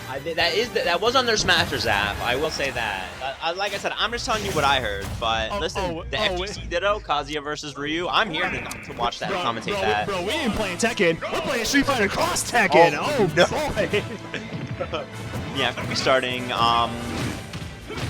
That was on their Smashers app. I will say that. Like I said, I'm just telling you what I heard. But listen, the FGC Ditto, Kazuya versus Ryu. I'm here to watch that, commentate that. Bro, we ain't playing Tekken. We're playing Street Fighter Cross Tekken. Oh no. Boy. Yeah, I'm gonna be starting.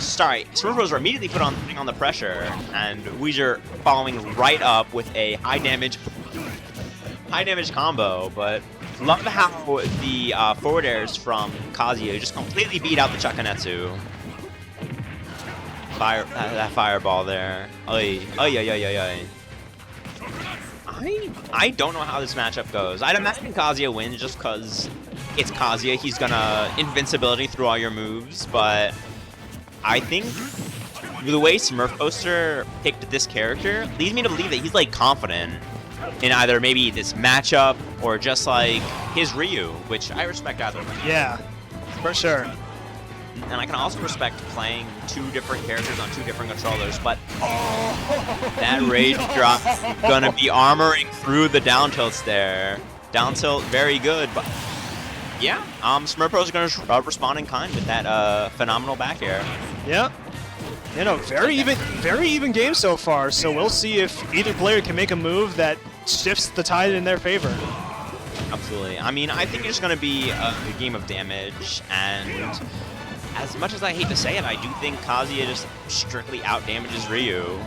Sorry, Smurfposter are immediately putting on the pressure, and Wheezer following right up with a high damage combo. But love how the forward airs from Kazuya just completely beat out the Chakanetsu. That fireball there. Oy. I don't know how this matchup goes. I'd imagine Kazuya wins just because it's Kazuya. He's gonna invincibility through all your moves, but I think the way Smurfposter picked this character leads me to believe that he's like confident in either maybe this matchup or just like his Ryu, which I respect either way. Yeah, for sure. And I can also respect playing two different characters on two different controllers, but that rage drop gonna be armoring through the down tilts there. Down tilt, very good, but yeah, Smurfposter gonna respond in kind with that phenomenal back air. Yeah. You know, very even game so far. So we'll see if either player can make a move that shifts the tide in their favor. Absolutely. I mean, I think it's just gonna be a game of damage, and as much as I hate to say it, I do think Kazuya just strictly out-damages Ryu.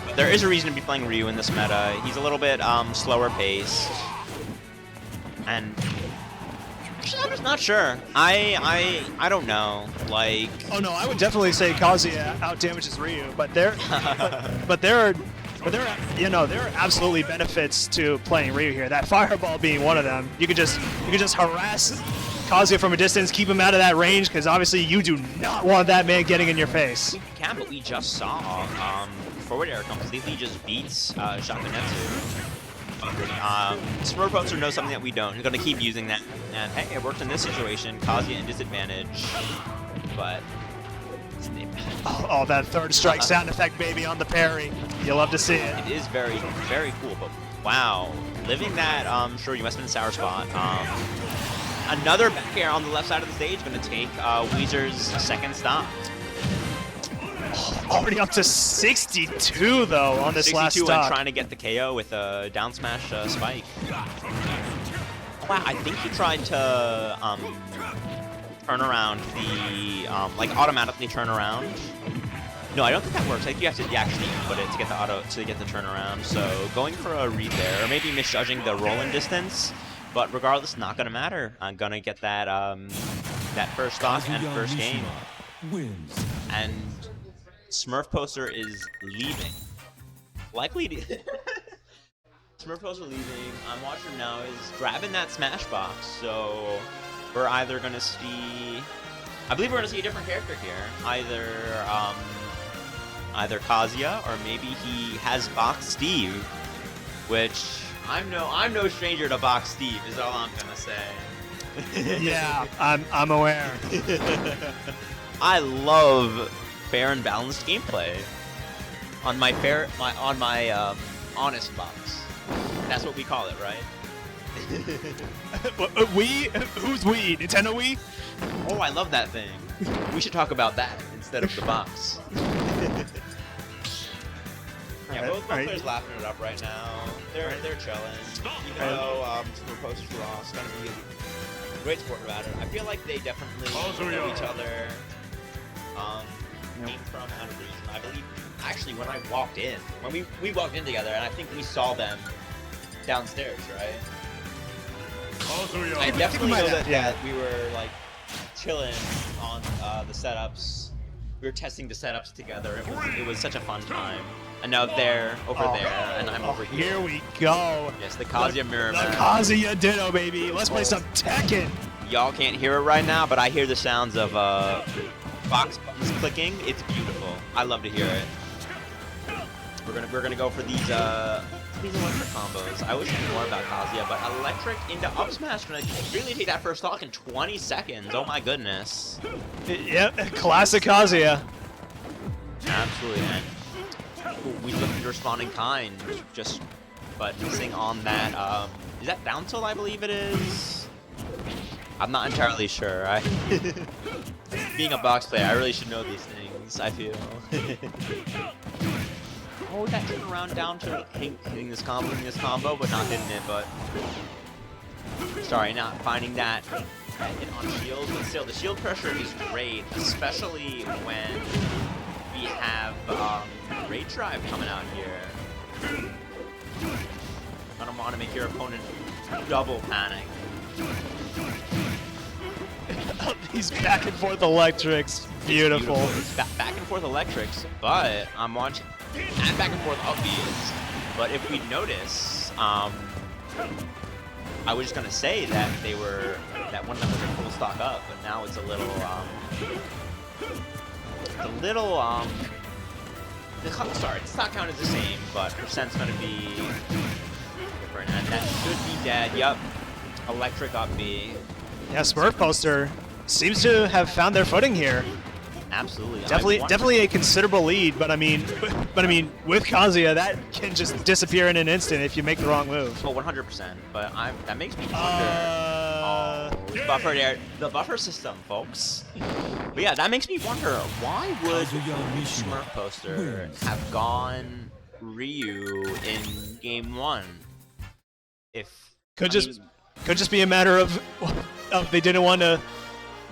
But there is a reason to be playing Ryu in this meta. He's a little bit slower paced, and I'm just not sure. I don't know. Like, oh no, I would definitely say Kazuya out-damages Ryu, but there are absolutely benefits to playing Ryu here. That fireball being one of them. You could just harass Kazuya from a distance, keep him out of that range, because obviously you do not want that man getting in your face. We can, but we just saw forward air completely just beats Shakunetsu. Smurfposter knows something that we don't. He's going to keep using that. And hey, it worked in this situation. Kazuya in disadvantage. But oh, that third strike sound effect, baby, on the parry. You'll love to see it. It is very, very cool. But wow, living that, sure, you must have been sour spot. Another back air on the left side of the stage, going to take Wheezer's second stop. Oh, already up to 62 though on this last stop. 62 and trying to get the KO with a down smash spike. Wow, I think he tried to turn around the like automatically turn around. No, I don't think that works. I think you have to actually input it to get the turnaround. So going for a read there, or maybe misjudging the roll-in distance. But regardless, not gonna matter. I'm gonna get that that first stock and first game. And Smurfposter is leaving. Likely to Smurfposter leaving. I'm watching now is grabbing that smash box. So we're either gonna see, I believe we're gonna see a different character here. Either Kazuya, or maybe he has Box Steve, which I'm no stranger to Box Steve, is all I'm gonna say. Yeah, I'm aware. I love fair and balanced gameplay on my honest box. That's what we call it, right? Who's we? Nintendo Wii? Oh, I love that thing. We should talk about that instead of the box. Yeah, both players laughing it up right now. They're chilling. Even though Smurfposter's Ross gonna be a great sport about it. I feel like they definitely know each other. Came from out of region. I believe actually when I walked in, when we walked in together, and I think we saw them downstairs, right? I definitely know that we were like chilling on the setups. We were testing the setups together. It was such a fun time. And now they're over there, and I'm over here. Here we go. Yes, the Kazuya mirror match. The Kazuya Ditto, baby. Let's play some Tekken. Y'all can't hear it right now, but I hear the sounds of box buttons clicking. It's beautiful. I love to hear it. We're gonna go for these electric combos. I wish I knew more about Kazuya, but electric into up smash gonna really take that first stock in 20 seconds. Oh my goodness. Yep, classic Kazuya. Absolutely. And we look to respond in kind, but missing on that. Is that down tilt? I believe it is. I'm not entirely sure. Being a box player, I really should know these things, I feel. Oh, that turnaround down to hitting this combo, but not hitting it, but... Sorry, not finding that hit on shield, but still, the shield pressure is great, especially when we have Raid Drive coming out here. I don't want to make your opponent double panic. These back and forth electrics, beautiful. Back and forth electrics, but I'm watching and back and forth upbeats. But if we notice, I was just gonna say that that one of them was a full stock up, but now it's a little sorry, the stock count is the same, but percent's gonna be different, and that should be dead. Yup, electric up B. Yeah, Smurfposter seems to have found their footing here. Absolutely. Definitely a considerable lead, but I mean, with Kazuya, that can just disappear in an instant if you make the wrong move. Oh, 100%. But that makes me wonder. Buffer there, the buffer system, folks. But yeah, that makes me wonder, why would Smurfposter have gone Ryu in game 1? Could just be a matter of they didn't want to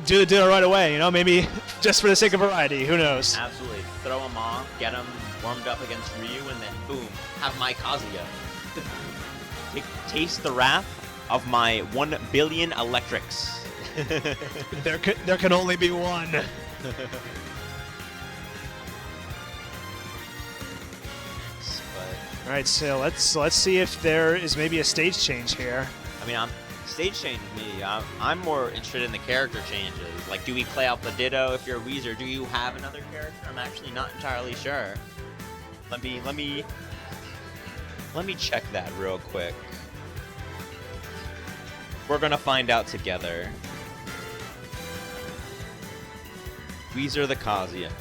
do the deal right away, you know, maybe just for the sake of variety, who knows. Absolutely. Throw him off, get him warmed up against Ryu, and then boom, have my Kazuya. Taste the wrath of my 1 billion electrics. There can only be one. All right, so let's see if there is maybe a stage change here. I mean, stage change me. I'm more interested in the character changes. Like, do we play out the Ditto if you're Wheezer? Do you have another character? I'm actually not entirely sure. Let me check that real quick. We're gonna find out together. Wheezer the Kazuya.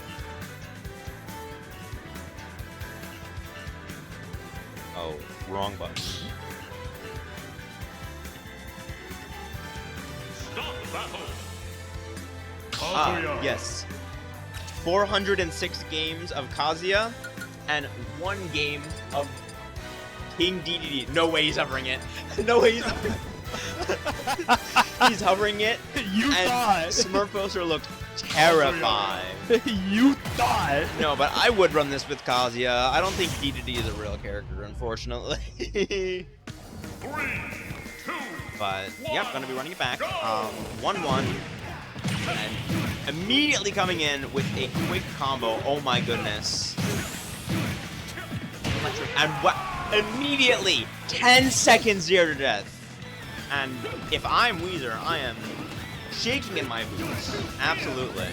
Oh, wrong button. Yes. 406 games of Kazuya and 1 game of King DDD. No way he's hovering it. No way he's hovering it. He's hovering it. You thought. Smurfposter looked terrified. You thought. No, but I would run this with Kazuya. I don't think DDD is a real character, unfortunately. 3, 2, But, yep, gonna be running it back. 1-1. And immediately coming in with a quick combo. Oh my goodness. And what? Immediately, 10 seconds 0 to death. And if I'm Wheezer, I am shaking in my boots. Absolutely.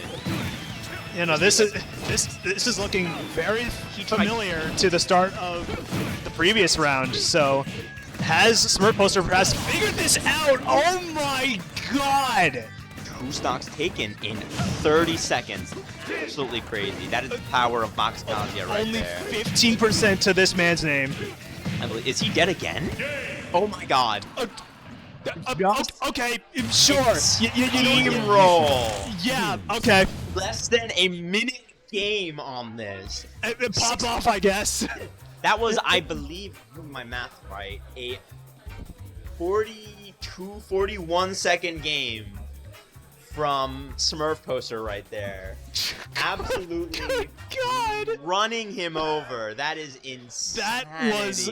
You know, this is looking very familiar to the start of the previous round. So, has Smurfposter perhaps figured this out? Oh my god! 2 stocks taken in 30 seconds. Absolutely crazy. That is the power of Box Kazuya right Only there. 15% to this man's name. I believe, is he dead again? Oh my god. Okay, sure. You Roll. Yeah, okay. Less than a minute game on this. It popped off, I guess. That was, I believe, doing my math right, a 41 second game from Smurfposter right there. Absolutely God. running him over. That is insanity. That was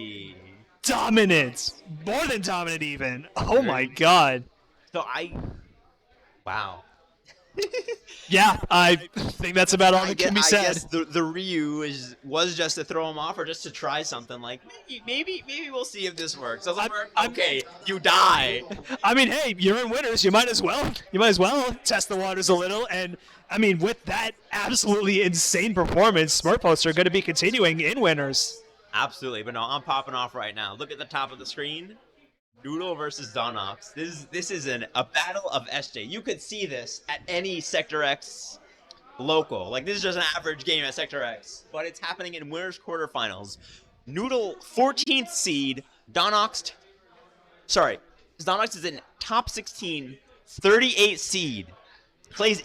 dominant. More than dominant even. Oh my god. So wow. Yeah, I think that's about all that can be said. I guess the Ryu was just to throw him off or just to try something. Like, maybe we'll see if this works. Doesn't work? Okay, you die. I mean, hey, you're in winners. You might as well test the waters a little. And I mean, with that absolutely insane performance, Smurfposter are going to be continuing in winners. Absolutely, but no, I'm popping off right now. Look at the top of the screen. Noodle versus Donox. This is a battle of SJ. You could see this at any Sector X local. Like, this is just an average game at Sector X. But it's happening in winners quarterfinals. Noodle, 14th seed. Donox is in top 16, 38 seed. Plays